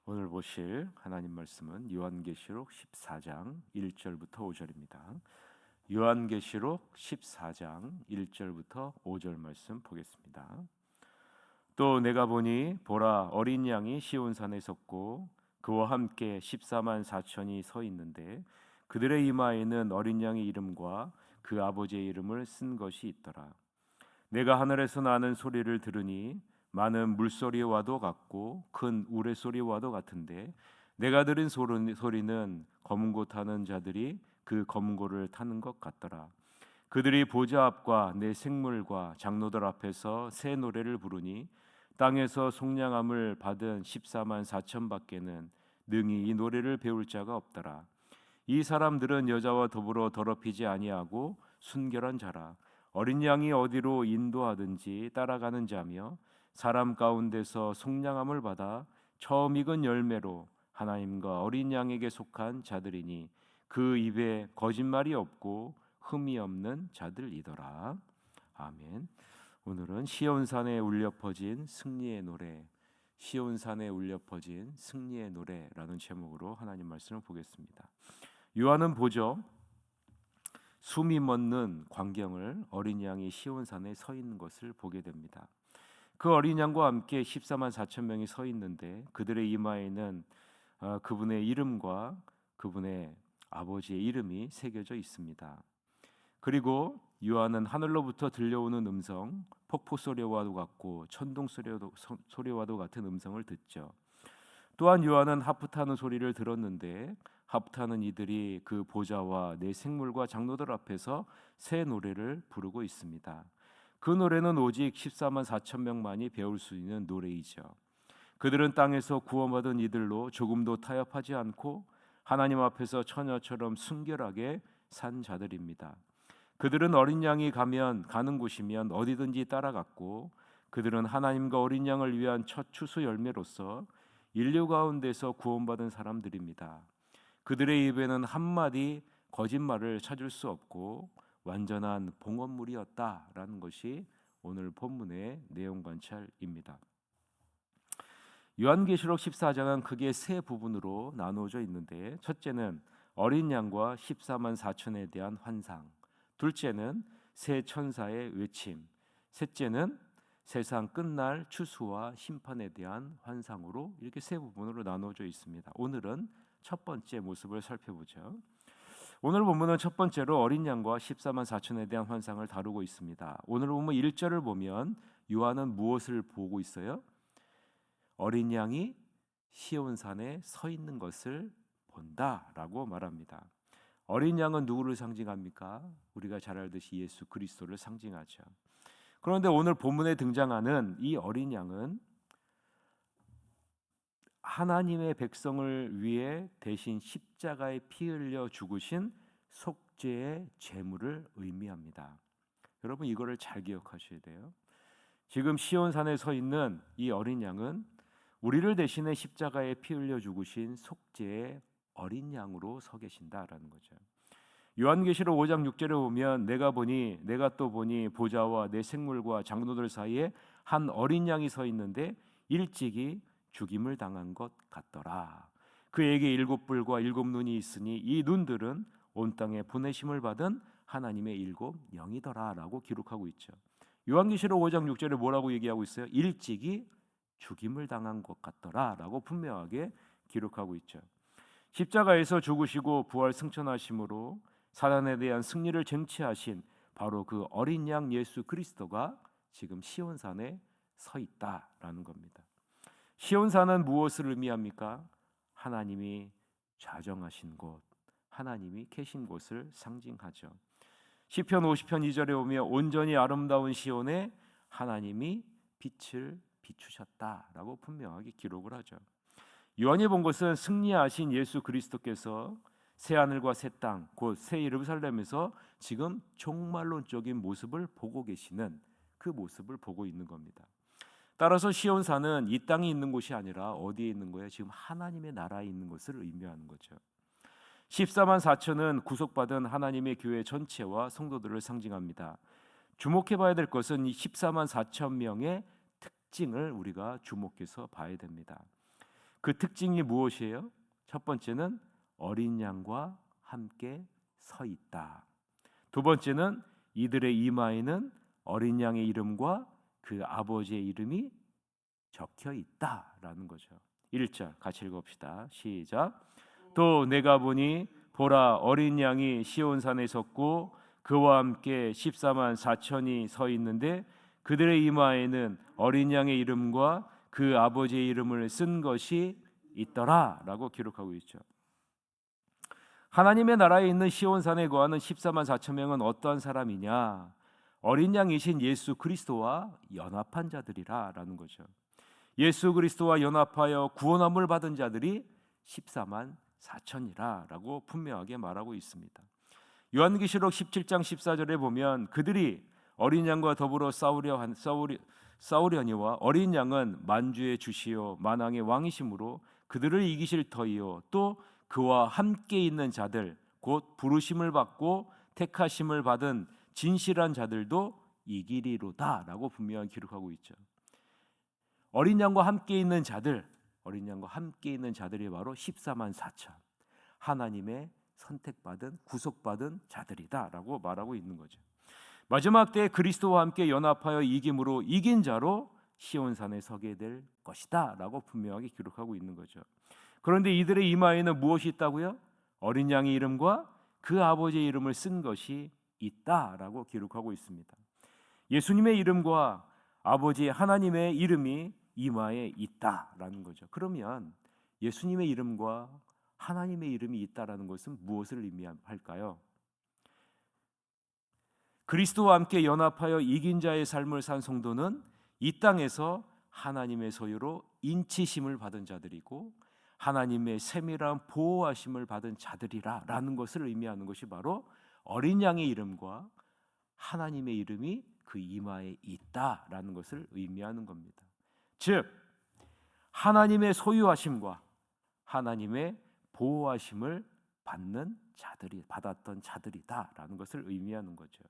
오늘 보실 하나님 말씀은 요한계시록 14장 1절부터 5절입니다. 요한계시록 14장 1절부터 5절 말씀 보겠습니다. 또 내가 보니 보라 어린 양이 시온산에 섰고 그와 함께 14만 4천이 서 있는데 그들의 이마에는 어린 양의 이름과 그 아버지의 이름을 쓴 것이 있더라. 내가 하늘에서 나는 소리를 들으니 많은 물소리와도 같고 큰 우레소리와도 같은데 내가 들은 소리는 검은 고 타는 자들이 그 검은 고를 타는 것 같더라. 그들이 보좌 앞과 내 생물과 장로들 앞에서 새 노래를 부르니 땅에서 속량함을 받은 14만 4천 밖에는 능히 이 노래를 배울 자가 없더라. 이 사람들은 여자와 더불어 더럽히지 아니하고 순결한 자라. 어린 양이 어디로 인도하든지 따라가는 자며 사람 가운데서 속량함을 받아 처음 익은 열매로 하나님과 어린 양에게 속한 자들이니 그 입에 거짓말이 없고 흠이 없는 자들이더라. 아멘. 오늘은 시온산에 울려 퍼진 승리의 노래, 시온산에 울려 퍼진 승리의 노래라는 제목으로 하나님 말씀을 보겠습니다. 요한은 보죠. 숨이 멎는 광경을 어린 양이 시온산에 서 있는 것을 보게 됩니다. 그 어린 양과 함께 14만 4천 명이 서 있는데 그들의 이마에는 그분의 이름과 그분의 아버지의 이름이 새겨져 있습니다. 그리고 요한은 하늘로부터 들려오는 음성, 폭포 소리와도 같고 천둥 소리와도 같은 음성을 듣죠. 또한 요한은 하프 타는 소리를 들었는데 하프 타는 이들이 그 보좌와 내 생물과 장로들 앞에서 새 노래를 부르고 있습니다. 그 노래는 오직 14만 4천 명만이 배울 수 있는 노래이죠. 그들은 땅에서 구원받은 이들로 조금도 타협하지 않고 하나님 앞에서 처녀처럼 순결하게 산 자들입니다. 그들은 어린 양이 가는 곳이면 어디든지 따라갔고 그들은 하나님과 어린 양을 위한 첫 추수 열매로서 인류 가운데서 구원받은 사람들입니다. 그들의 입에는 한마디 거짓말을 찾을 수 없고 완전한 봉헌물이었다라는 것이 오늘 본문의 내용 관찰입니다. 요한계시록 14장은 크게 세 부분으로 나누어져 있는데 첫째는 어린 양과 14만 4천에 대한 환상, 둘째는 새 천사의 외침, 셋째는 세상 끝날 추수와 심판에 대한 환상으로 이렇게 세 부분으로 나누어져 있습니다. 오늘은 첫 번째 모습을 살펴보죠. 오늘 본문은 첫 번째로 어린 양과 14만 4천에 대한 환상을 다루고 있습니다. 오늘 본문 1절을 보면 요한은 무엇을 보고 있어요? 어린 양이 시온산에 서 있는 것을 본다라고 말합니다. 어린 양은 누구를 상징합니까? 우리가 잘 알듯이 예수 그리스도를 상징하죠. 그런데 오늘 본문에 등장하는 이 어린 양은 하나님의 백성을 위해 대신 십자가에 피 흘려 죽으신 속죄의 제물을 의미합니다. 여러분 이거를 잘 기억하셔야 돼요. 지금 시온산에 서 있는 이 어린 양은 우리를 대신해 십자가에 피 흘려 죽으신 속죄의 어린 양으로 서 계신다라는 거죠. 요한계시록 5장 6절에 보면 내가 또 보니 보좌와 내 생물과 장로들 사이에 한 어린 양이 서 있는데 일찍이 죽임을 당한 것 같더라. 그에게 7뿔과 7눈이 있으니 이 눈들은 온 땅에 보내심을 받은 하나님의 7 영이더라라고 기록하고 있죠. 요한계시록 5장 6절에 뭐라고 얘기하고 있어요? 일찍이 죽임을 당한 것 같더라라고 분명하게 기록하고 있죠. 십자가에서 죽으시고 부활 승천하심으로 사단에 대한 승리를 쟁취하신 바로 그 어린 양 예수 그리스도가 지금 시온산에 서 있다라는 겁니다. 시온산은 무엇을 의미합니까? 하나님이 좌정하신 곳, 하나님이 계신 곳을 상징하죠. 시편 50편 2절에 보면 온전히 아름다운 시온에 하나님이 빛을 비추셨다라고 분명하게 기록을 하죠. 요한이 본 것은 승리하신 예수 그리스도께서 새 하늘과 새 땅, 곧 새 예루살렘에서 지금 종말론적인 모습을 보고 계시는 그 모습을 보고 있는 겁니다. 따라서 시온산은 이 땅에 있는 곳이 아니라 어디에 있는 거예요? 지금 하나님의 나라에 있는 것을 의미하는 거죠. 14만 4천은 구속받은 하나님의 교회 전체와 성도들을 상징합니다. 주목해 봐야 될 것은 이 14만 4천 명의 특징을 우리가 주목해서 봐야 됩니다. 그 특징이 무엇이에요? 첫 번째는 어린 양과 함께 서 있다. 두 번째는 이들의 이마에는 어린 양의 이름과 그 아버지의 이름이 적혀 있다라는 거죠. 1절 같이 읽읍시다. 시작. 또 내가 보니 보라 어린 양이 시온산에 섰고 그와 함께 14만 4천이 서 있는데 그들의 이마에는 어린 양의 이름과 그 아버지의 이름을 쓴 것이 있더라라고 기록하고 있죠. 하나님의 나라에 있는 시온산에 거하는 14만 4천 명은 어떠한 사람이냐? 어린 양이신 예수 그리스도와 연합한 자들이라라는 거죠. 예수 그리스도와 연합하여 구원함을 받은 자들이 14만 4천이라라고 분명하게 말하고 있습니다. 요한계시록 17장 14절에 보면 그들이 어린 양과 더불어 싸우려니와 어린 양은 만주의 주시요 만왕의 왕이심으로 그들을 이기실 터이요 또 그와 함께 있는 자들 곧 부르심을 받고 택하심을 받은 진실한 자들도 이기리로다라고 분명히 기록하고 있죠. 어린 양과 함께 있는 자들, 어린 양과 함께 있는 자들이 바로 14만 4천 하나님의 선택받은 구속받은 자들이다라고 말하고 있는 거죠. 마지막 때에 그리스도와 함께 연합하여 이김으로 이긴 자로 시온산에 서게 될 것이다라고 분명하게 기록하고 있는 거죠. 그런데 이들의 이마에는 무엇이 있다고요? 어린 양의 이름과 그 아버지의 이름을 쓴 것이 있다라고 기록하고 있습니다. 예수님의 이름과 아버지 하나님의 이름이 이마에 있다라는 거죠. 그러면 예수님의 이름과 하나님의 이름이 있다라는 것은 무엇을 의미할까요? 그리스도와 함께 연합하여 이긴 자의 삶을 산 성도는 이 땅에서 하나님의 소유로 인치심을 받은 자들이고 하나님의 세밀한 보호하심을 받은 자들이라라는 것을 의미하는 것이 바로 어린 양의 이름과 하나님의 이름이 그 이마에 있다라는 것을 의미하는 겁니다. 즉 하나님의 소유하심과 하나님의 보호하심을 받았던 자들이다라는 것을 의미하는 거죠.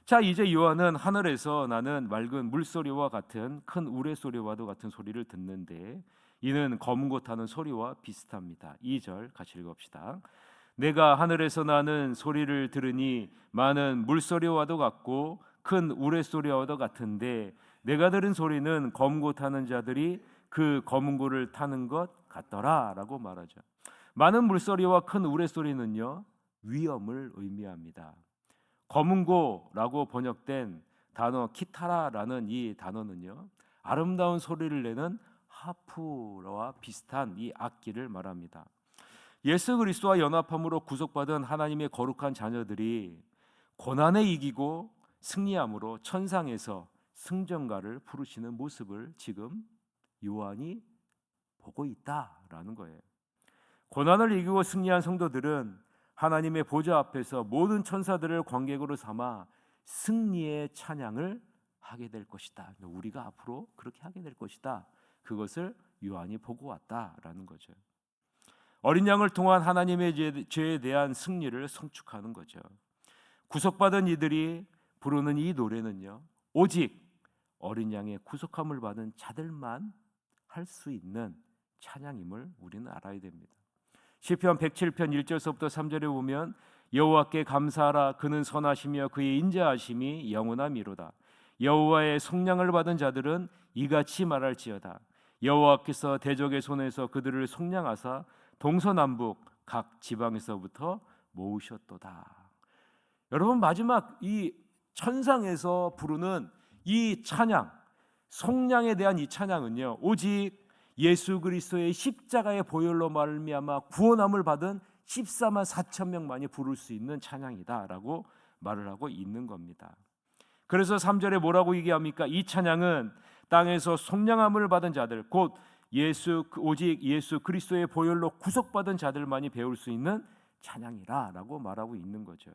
자, 이제 요한은 하늘에서 나는 맑은 물소리와 같은 큰 우레소리와도 같은 소리를 듣는데 이는 검은 고 타는 소리와 비슷합니다. 2절 같이 읽읍시다. 내가 하늘에서 나는 소리를 들으니 많은 물소리와도 같고 큰 우레소리와도 같은데 내가 들은 소리는 검은 고 타는 자들이 그 검은 고를 타는 것 같더라라고 말하죠. 많은 물소리와 큰 우레소리는요 위험을 의미합니다. 검은 고라고 번역된 단어 키타라라는 이 단어는요 아름다운 소리를 내는 하프와 비슷한 이 악기를 말합니다. 예수 그리스도와 연합함으로 구속받은 하나님의 거룩한 자녀들이 고난에 이기고 승리함으로 천상에서 승전가를 부르시는 모습을 지금 요한이 보고 있다라는 거예요. 고난을 이기고 승리한 성도들은 하나님의 보좌 앞에서 모든 천사들을 관객으로 삼아 승리의 찬양을 하게 될 것이다. 우리가 앞으로 그렇게 하게 될 것이다. 그것을 요한이 보고 왔다라는 거죠. 어린 양을 통한 하나님의 죄에 대한 승리를 성축하는 거죠. 구속받은 이들이 부르는 이 노래는요 오직 어린 양의 구속함을 받은 자들만 할 수 있는 찬양임을 우리는 알아야 됩니다. 시편 107편 1절서부터 3절에 보면 여호와께 감사하라 그는 선하시며 그의 인자하심이 영원하미로다. 여호와의 속량을 받은 자들은 이같이 말할지어다. 여호와께서 대적의 손에서 그들을 속량하사 동서남북 각 지방에서부터 모으셨도다. 여러분 마지막 이 천상에서 부르는 이 찬양 속량에 대한 이 찬양은요 오직 예수 그리스도의 십자가의 보혈로 말미암아 구원함을 받은 14만 4천 명만이 부를 수 있는 찬양이다라고 말을 하고 있는 겁니다. 그래서 3절에 뭐라고 얘기합니까? 이 찬양은 땅에서 속량함을 받은 자들 곧 오직 예수 그리스도의 보혈로 구속받은 자들만이 배울 수 있는 찬양이라라고 말하고 있는 거죠.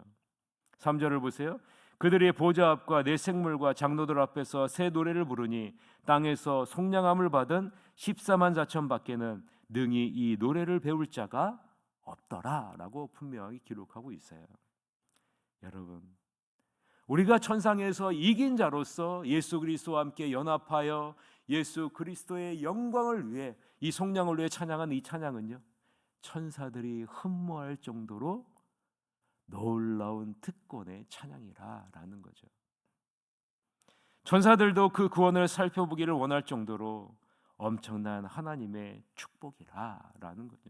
3절을 보세요. 그들의 보좌 앞과 내 생물과 장로들 앞에서 새 노래를 부르니 땅에서 속량함을 받은 14만 4천 밖에는 능히 이 노래를 배울 자가 없더라라고 분명히 기록하고 있어요. 여러분 우리가 천상에서 이긴 자로서 예수 그리스도와 함께 연합하여 예수 그리스도의 영광을 위해 이 속량을 위해 찬양한 이 찬양은요, 천사들이 흠모할 정도로 놀라운 특권의 찬양이라는 거죠. 천사들도 그 구원을 살펴보기를 원할 정도로 엄청난 하나님의 축복이라는 거죠.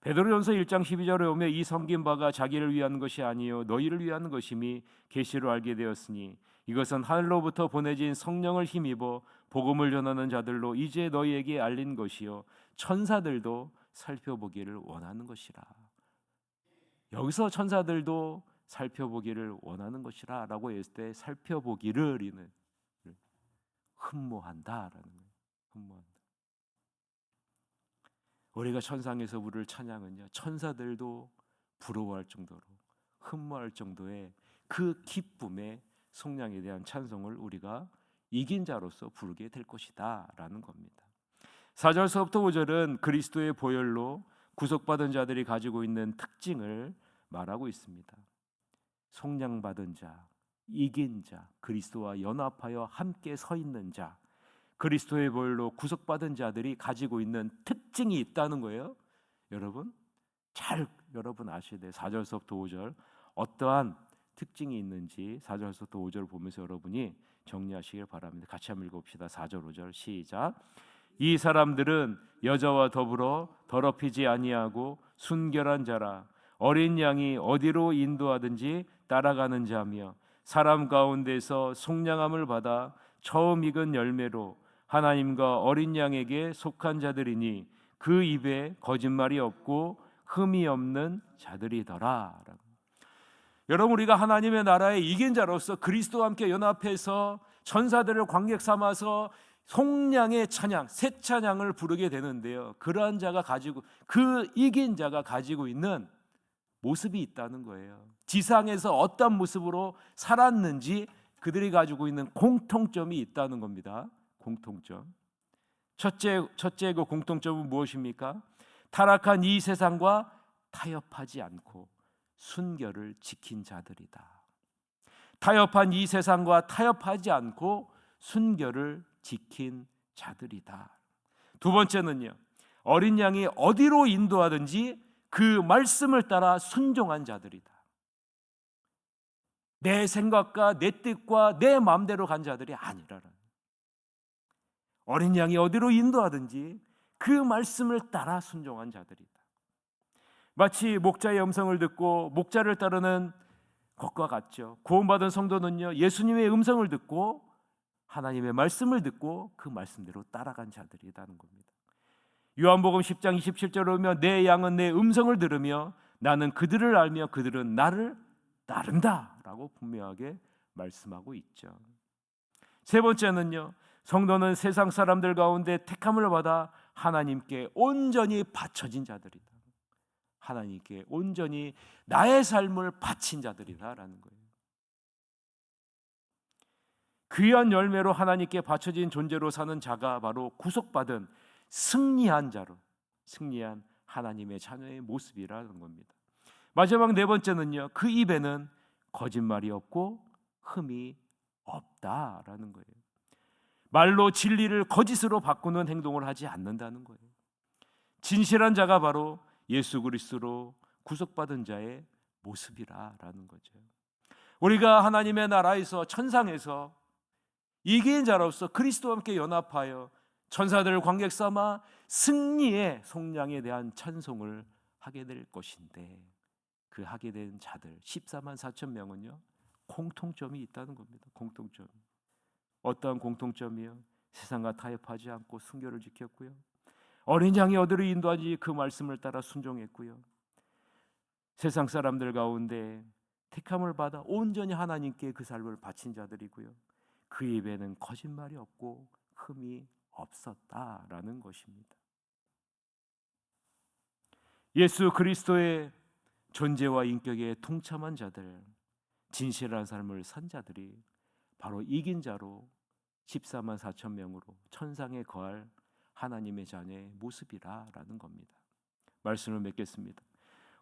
베드로전서 1장 12절에 보면 이 섬긴 바가 자기를 위한 것이 아니요 너희를 위한 것임이 계시로 알게 되었으니 이것은 하늘로부터 보내진 성령을 힘입어 복음을 전하는 자들로 이제 너희에게 알린 것이요 천사들도 살펴보기를 원하는 것이라. 여기서 천사들도 살펴보기를 원하는 것이라 라고 했을 때 살펴보기를 이는 흠모한다라는 거예요. 흠모한다. 우리가 천상에서 부를 찬양은요, 천사들도 부러워할 정도로 흠모할 정도의 그 기쁨의 속량에 대한 찬송을 우리가 이긴 자로서 부르게 될 것이다 라는 겁니다. 4절서부터 5절은 그리스도의 보혈로 구속받은 자들이 가지고 있는 특징을 말하고 있습니다. 속량받은 자, 이긴 자, 그리스도와 연합하여 함께 서 있는 자, 그리스도의 보혈로 구속받은 자들이 가지고 있는 특징이 있다는 거예요. 여러분 여러분 아셔야 돼요. 4절서부터 5절 어떠한 특징이 있는지 4절서부터 5절 보면서 여러분이 정리하시길 바랍니다. 같이 한번 읽어봅시다. 4절 5절 시작. 이 사람들은 여자와 더불어 더럽히지 아니하고 순결한 자라. 어린 양이 어디로 인도하든지 따라가는 자며 사람 가운데서 속량함을 받아 처음 익은 열매로 하나님과 어린 양에게 속한 자들이니 그 입에 거짓말이 없고 흠이 없는 자들이더라. 여러분 우리가 하나님의 나라에 이긴 자로서 그리스도와 함께 연합해서 천사들을 관객 삼아서 속량의 찬양, 새 찬양을 부르게 되는데요. 그러한 자가 가지고 그 이긴 자가 가지고 있는 모습이 있다는 거예요. 지상에서 어떤 모습으로 살았는지 그들이 가지고 있는 공통점이 있다는 겁니다. 공통점. 첫째 그 공통점은 무엇입니까? 타락한 이 세상과 타협하지 않고 순결을 지킨 자들이다. 타협한 이 세상과 타협하지 않고 순결을 지킨 자들이다. 두 번째는요, 어린 양이 어디로 인도하든지 그 말씀을 따라 순종한 자들이다. 내 생각과 내 뜻과 내 마음대로 간 자들이 아니라는. 어린 양이 어디로 인도하든지 그 말씀을 따라 순종한 자들이다. 마치 목자의 음성을 듣고 목자를 따르는 것과 같죠. 구원받은 성도는요, 예수님의 음성을 듣고 하나님의 말씀을 듣고 그 말씀대로 따라간 자들이라는 겁니다. 요한복음 10장 27절에 보면 내 양은 내 음성을 들으며 나는 그들을 알며 그들은 나를 따른다 라고 분명하게 말씀하고 있죠. 세 번째는요, 성도는 세상 사람들 가운데 택함을 받아 하나님께 온전히 바쳐진 자들이다. 하나님께 온전히 나의 삶을 바친 자들이다라는 거예요. 귀한 열매로 하나님께 바쳐진 존재로 사는 자가 바로 구속받은 승리한 자로, 승리한 하나님의 자녀의 모습이라는 겁니다. 마지막 네 번째는요, 그 입에는 거짓말이 없고 흠이 없다라는 거예요. 말로 진리를 거짓으로 바꾸는 행동을 하지 않는다는 거예요. 진실한 자가 바로 예수 그리스도로 구속받은 자의 모습이라는 거죠. 우리가 하나님의 나라에서 천상에서 이긴 자로서 그리스도와 함께 연합하여 천사들을 관객 삼아 승리의 속량에 대한 찬송을 하게 될 것인데, 그 하게 된 자들 14만 4천 명은요 공통점이 있다는 겁니다. 공통점. 어떠한 공통점이요? 세상과 타협하지 않고 순결을 지켰고요, 어린 양이 어디로 인도하지 그 말씀을 따라 순종했고요, 세상 사람들 가운데 택함을 받아 온전히 하나님께 그 삶을 바친 자들이고요, 그 입에는 거짓말이 없고 흠이 없었다라는 것입니다. 예수 그리스도의 존재와 인격에 동참한 자들, 진실한 삶을 산 자들이 바로 이긴 자로 14만 4천 명으로 천상에 거할 하나님의 자녀의 모습이라는 겁니다. 말씀을 맺겠습니다.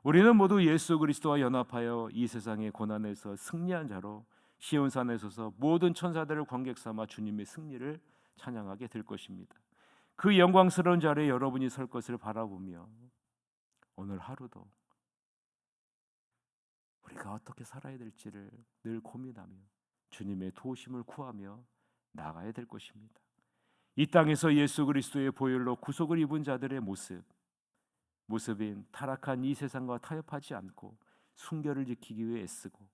우리는 모두 예수 그리스도와 연합하여 이 세상의 고난에서 승리한 자로 시온산에 서서 모든 천사들을 관객 삼아 주님의 승리를 찬양하게 될 것입니다. 그 영광스러운 자리에 여러분이 설 것을 바라보며 오늘 하루도 우리가 어떻게 살아야 될지를 늘 고민하며 주님의 도우심을 구하며 나가야 될 것입니다. 이 땅에서 예수 그리스도의 보혈로 구속을 입은 자들의 모습인 타락한 이 세상과 타협하지 않고 순결을 지키기 위해 애쓰고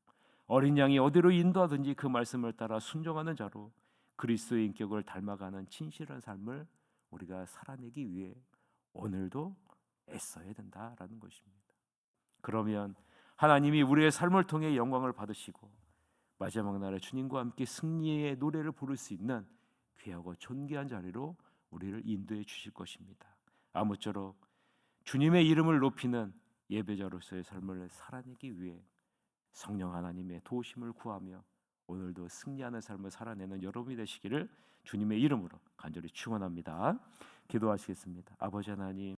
어린 양이 어디로 인도하든지 그 말씀을 따라 순종하는 자로 그리스도의 인격을 닮아가는 진실한 삶을 우리가 살아내기 위해 오늘도 애써야 된다라는 것입니다. 그러면 하나님이 우리의 삶을 통해 영광을 받으시고 마지막 날에 주님과 함께 승리의 노래를 부를 수 있는 귀하고 존귀한 자리로 우리를 인도해 주실 것입니다. 아무쪼록 주님의 이름을 높이는 예배자로서의 삶을 살아내기 위해 성령 하나님의 도우심을 구하며 오늘도 승리하는 삶을 살아내는 여러분이 되시기를 주님의 이름으로 간절히 축원합니다. 기도하시겠습니다. 아버지 하나님,